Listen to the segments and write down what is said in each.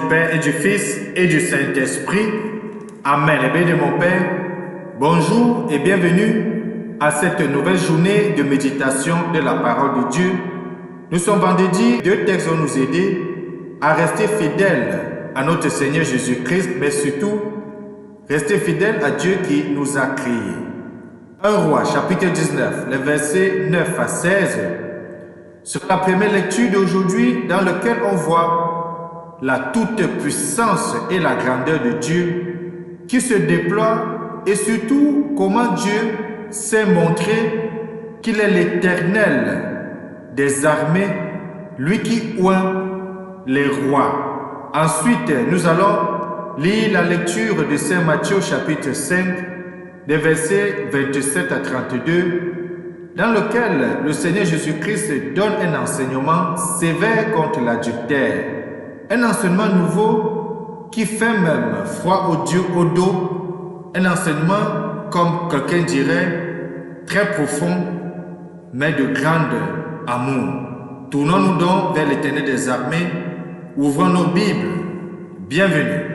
Père et du Fils et du Saint-Esprit. Amen. Et bien de mon Père, bonjour et bienvenue à cette nouvelle journée de méditation de la parole de Dieu. Nous sommes vendredi, deux textes vont nous aider à rester fidèles à notre Seigneur Jésus-Christ, mais surtout, rester fidèles à Dieu qui nous a créés. 1 Roi, chapitre 19, les versets 9 à 16, c'est la première lecture d'aujourd'hui dans laquelle on voit la toute-puissance et la grandeur de Dieu qui se déploie et surtout comment Dieu s'est montré qu'il est l'Éternel des armées, lui qui oint les rois. Ensuite, nous allons lire la lecture de Saint Matthieu chapitre 5, des versets 27 à 32, dans lequel le Seigneur Jésus-Christ donne un enseignement sévère contre l'adultère. Un enseignement nouveau qui fait même froid aux dieux au dos. Un enseignement, comme quelqu'un dirait, très profond, mais de grand amour. Tournons-nous donc vers l'Éternel des armées. Ouvrons nos Bibles. Bienvenue.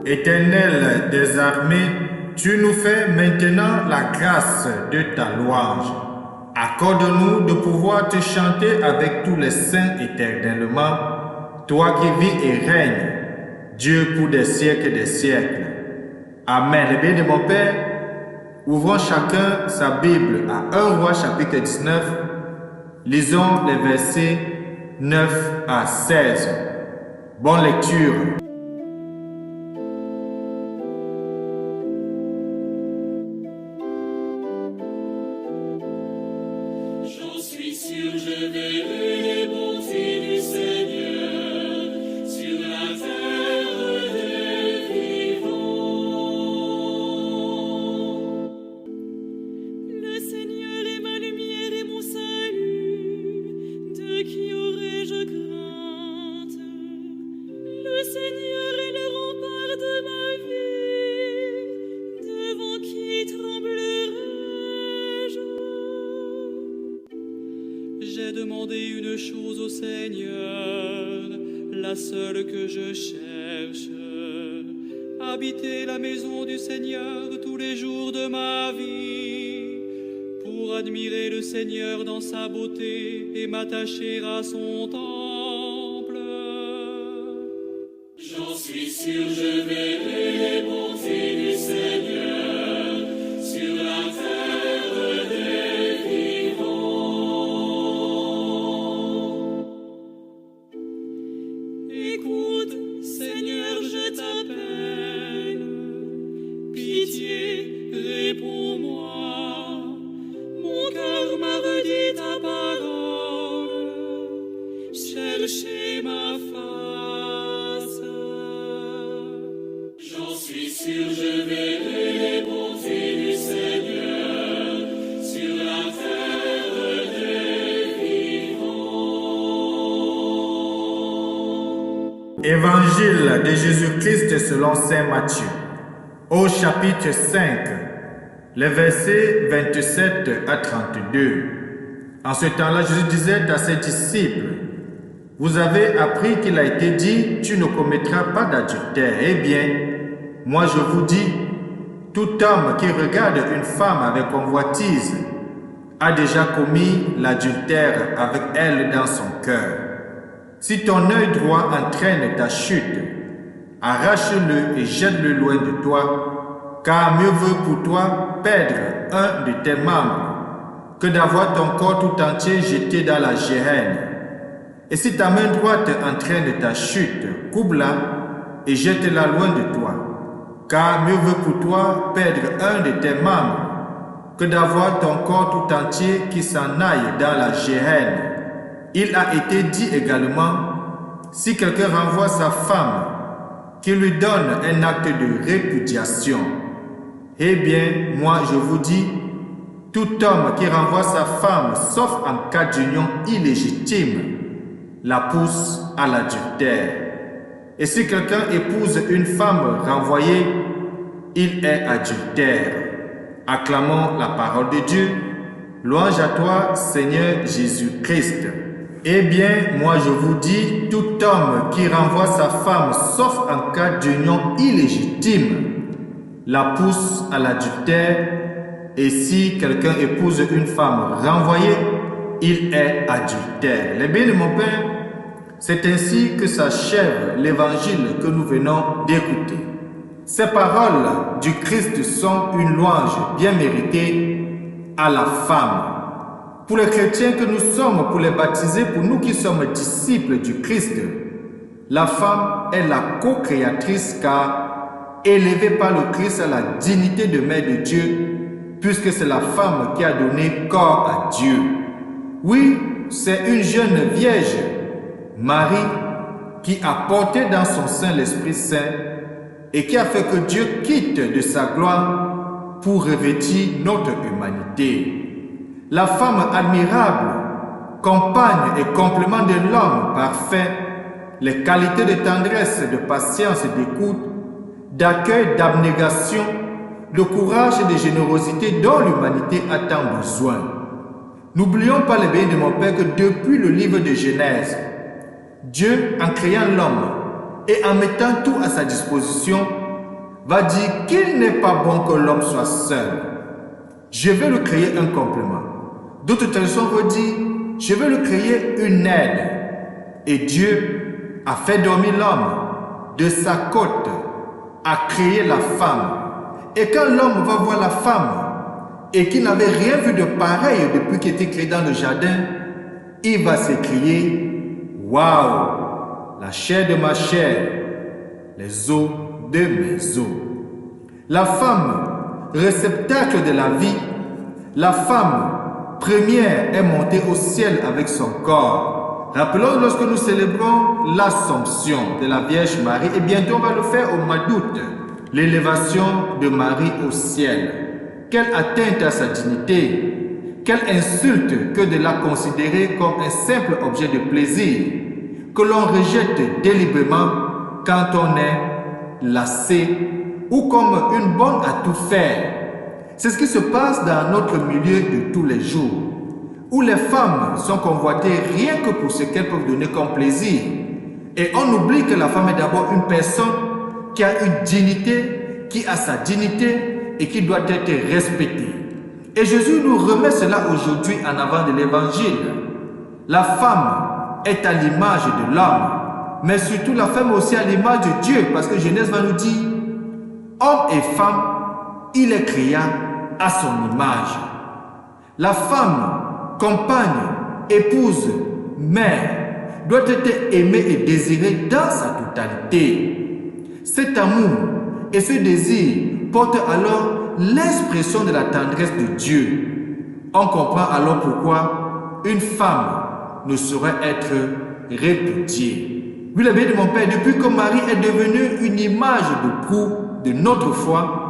Éternel des armées, tu nous fais maintenant la grâce de ta louange. Accorde-nous de pouvoir te chanter avec tous les saints éternellement, toi qui vis et règnes, Dieu pour des siècles et des siècles. Amen. Le bien de mon Père, ouvrons chacun sa Bible à 1 Roi chapitre 19, lisons les versets 9 à 16. Bonne lecture. Je verrai les bontés du Seigneur sur la terre des vivants. Le Seigneur est ma lumière et mon salut, de qui aurais-je crainte? Le Seigneur est le rempart de ma vie, devant qui tremblerai-je? J'ai demandé une chose au Seigneur, la seule que je cherche, habiter la maison du Seigneur tous les jours de ma vie, pour admirer le Seigneur dans sa beauté et m'attacher à son temple. J'en suis sûr, je verrai les bontés du Seigneur sur la terre des vivants. Écoute, Seigneur, je t'appelle. Pitié, réponds-moi. Mon cœur m'a redit ta parole. Cherchez ma face. J'en suis sûr, je verrai les bontés du Seigneur sur la terre des vivants. Évangile de Jésus-Christ selon Saint Matthieu, au chapitre 5, les versets 27 à 32. En ce temps-là, Jésus disait à ses disciples, « Vous avez appris qu'il a été dit, tu ne commettras pas d'adultère. Eh bien, moi je vous dis, tout homme qui regarde une femme avec convoitise a déjà commis l'adultère avec elle dans son cœur. Si ton œil droit entraîne ta chute, arrache-le et jette-le loin de toi, car mieux vaut pour toi perdre un de tes membres que d'avoir ton corps tout entier jeté dans la géhenne. Et si ta main droite entraîne ta chute, coupe-la et jette-la loin de toi. Car mieux vaut pour toi perdre un de tes membres que d'avoir ton corps tout entier qui s'en aille dans la géhenne. Il a été dit également, si quelqu'un renvoie sa femme, qu'il lui donne un acte de répudiation. Eh bien, moi je vous dis, tout homme qui renvoie sa femme, sauf en cas d'union illégitime, la pousse à l'adultère. Et si quelqu'un épouse une femme renvoyée, il est adultère. Acclamons la parole de Dieu. Louange à toi, Seigneur Jésus-Christ. Eh bien, moi je vous dis, tout homme qui renvoie sa femme, sauf en cas d'union illégitime, la pousse à l'adultère. Et si quelqu'un épouse une femme renvoyée, il est adultère. Les bien de mon Père, c'est ainsi que s'achève l'évangile que nous venons d'écouter. Ces paroles du Christ sont une louange bien méritée à la femme. Pour les chrétiens que nous sommes, pour les baptisés, pour nous qui sommes disciples du Christ, la femme est la co-créatrice car élevée par le Christ à la dignité de mère de Dieu, puisque c'est la femme qui a donné corps à Dieu. Oui, c'est une jeune vierge, Marie, qui a porté dans son sein l'Esprit Saint et qui a fait que Dieu quitte de sa gloire pour revêtir notre humanité. La femme admirable, compagne et complément de l'homme parfait, les qualités de tendresse, de patience et d'écoute, d'accueil, d'abnégation, de courage et de générosité dont l'humanité a tant besoin. N'oublions pas les bénis de mon Père que depuis le livre de Genèse, Dieu, en créant l'homme et en mettant tout à sa disposition, va dire qu'il n'est pas bon que l'homme soit seul. Je vais lui créer un complément. D'autres traductions vont dire, je vais lui créer une aide. Et Dieu a fait dormir l'homme de sa côte, a créé la femme. Et quand l'homme va voir la femme et qu'il n'avait rien vu de pareil depuis qu'il était créé dans le jardin, il va s'écrier, waouh, la chair de ma chair, les os de mes os. La femme, réceptacle de la vie, la femme première est montée au ciel avec son corps. Rappelons lorsque nous célébrons l'Assomption de la Vierge Marie, et bientôt on va le faire au mois d'août, l'élévation de Marie au ciel. Quelle atteinte à sa dignité, quelle insulte que de la considérer comme un simple objet de plaisir, que l'on rejette délibérément quand on est lassé ou comme une bonne à tout faire. C'est ce qui se passe dans notre milieu de tous les jours, où les femmes sont convoitées rien que pour ce qu'elles peuvent donner comme plaisir. Et on oublie que la femme est d'abord une personne qui a une dignité, qui a sa dignité et qui doit être respectée. Et Jésus nous remet cela aujourd'hui en avant de l'évangile. La femme est à l'image de l'homme, mais surtout la femme aussi à l'image de Dieu, parce que Genèse va nous dire, homme et femme, il les créa à son image. La femme, compagne, épouse, mère, doit être aimée et désirée dans sa totalité. Cet amour et ce désir portent alors l'expression de la tendresse de Dieu. On comprend alors pourquoi une femme ne saurait être répudiée. Oui, le bien de mon Père, depuis que Marie est devenue une image de proue de notre foi,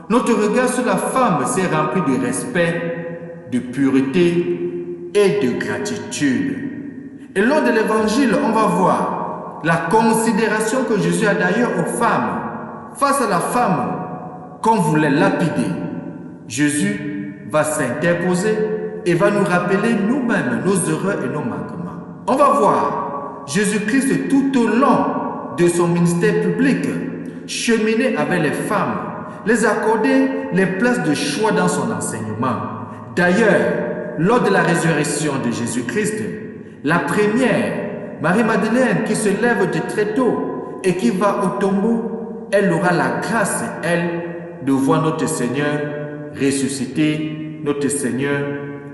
notre regard sur la femme s'est rempli de respect, de pureté et de gratitude. Et lors de l'évangile, on va voir la considération que Jésus a d'ailleurs aux femmes. Face à la femme qu'on voulait lapider, Jésus va s'interposer et va nous rappeler nous-mêmes nos erreurs et nos manquements. On va voir Jésus-Christ tout au long de son ministère public cheminer avec les femmes, les accorder les places de choix dans son enseignement. D'ailleurs, lors de la résurrection de Jésus-Christ, la première, Marie-Madeleine, qui se lève de très tôt et qui va au tombeau, elle aura la grâce, elle, de voir notre Seigneur ressuscité, notre Seigneur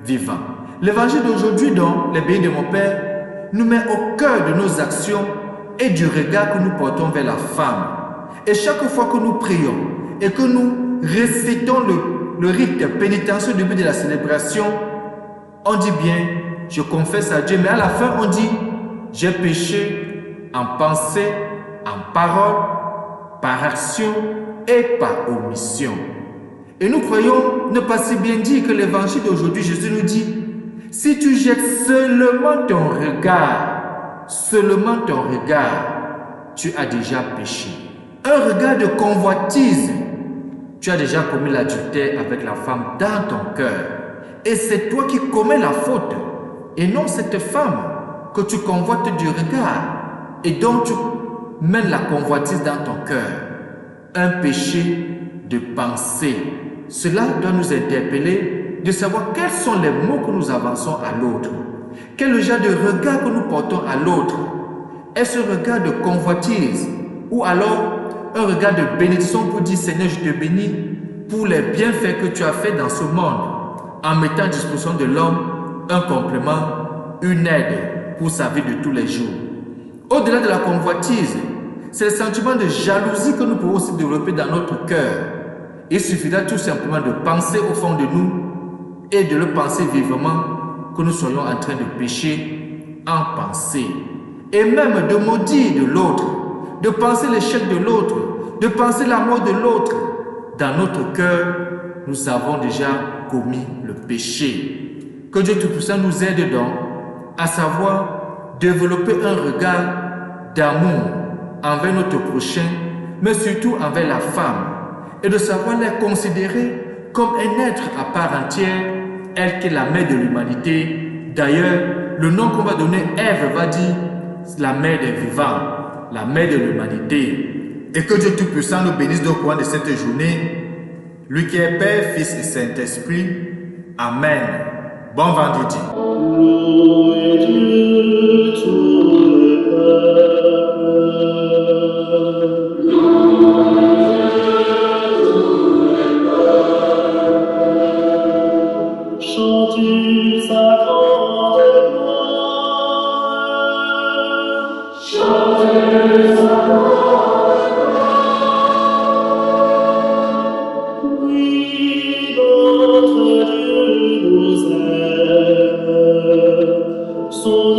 vivant. L'évangile d'aujourd'hui, donc, les bénis de mon Père, nous met au cœur de nos actions et du regard que nous portons vers la femme. Et chaque fois que nous prions et que nous récitons le rite pénitentiel au début de la célébration, on dit bien, je confesse à Dieu, mais à la fin on dit, j'ai péché en pensée, en parole, par action et par omission. Et nous croyons ne pas si bien dire que l'évangile d'aujourd'hui, Jésus nous dit, si tu jettes seulement ton regard, tu as déjà péché. Un regard de convoitise, tu as déjà commis l'adultère avec la femme dans ton cœur. Et c'est toi qui commets la faute, et non cette femme que tu convoites du regard, et dont tu mènes la convoitise dans ton cœur. Un péché de pensée. Cela doit nous interpeller de savoir quels sont les mots que nous avançons à l'autre. Quel est le genre de regard que nous portons à l'autre? Est-ce un regard de convoitise ou alors un regard de bénédiction pour dire Seigneur, je te bénis pour les bienfaits que tu as fait dans ce monde en mettant à disposition de l'homme un complément, une aide pour sa vie de tous les jours. Au-delà de la convoitise, c'est le sentiment de jalousie que nous pouvons aussi développer dans notre cœur. Il suffira tout simplement de penser au fond de nous et de le penser vivement que nous soyons en train de pécher en pensée. Et même de maudire de l'autre, de penser l'échec de l'autre, de penser la mort de l'autre. Dans notre cœur, nous avons déjà commis le péché. Que Dieu Tout-Puissant nous aide donc à savoir développer un regard d'amour envers notre prochain, mais surtout envers la femme, et de savoir la considérer comme un être à part entière, elle qui est la mère de l'humanité. D'ailleurs, le nom qu'on va donner, Ève, va dire la mère des vivants, la mère de l'humanité. Et que Dieu Tout-Puissant nous bénisse au courant de cette journée, lui qui est Père, Fils et Saint-Esprit. Amen. Bon vendredi. Son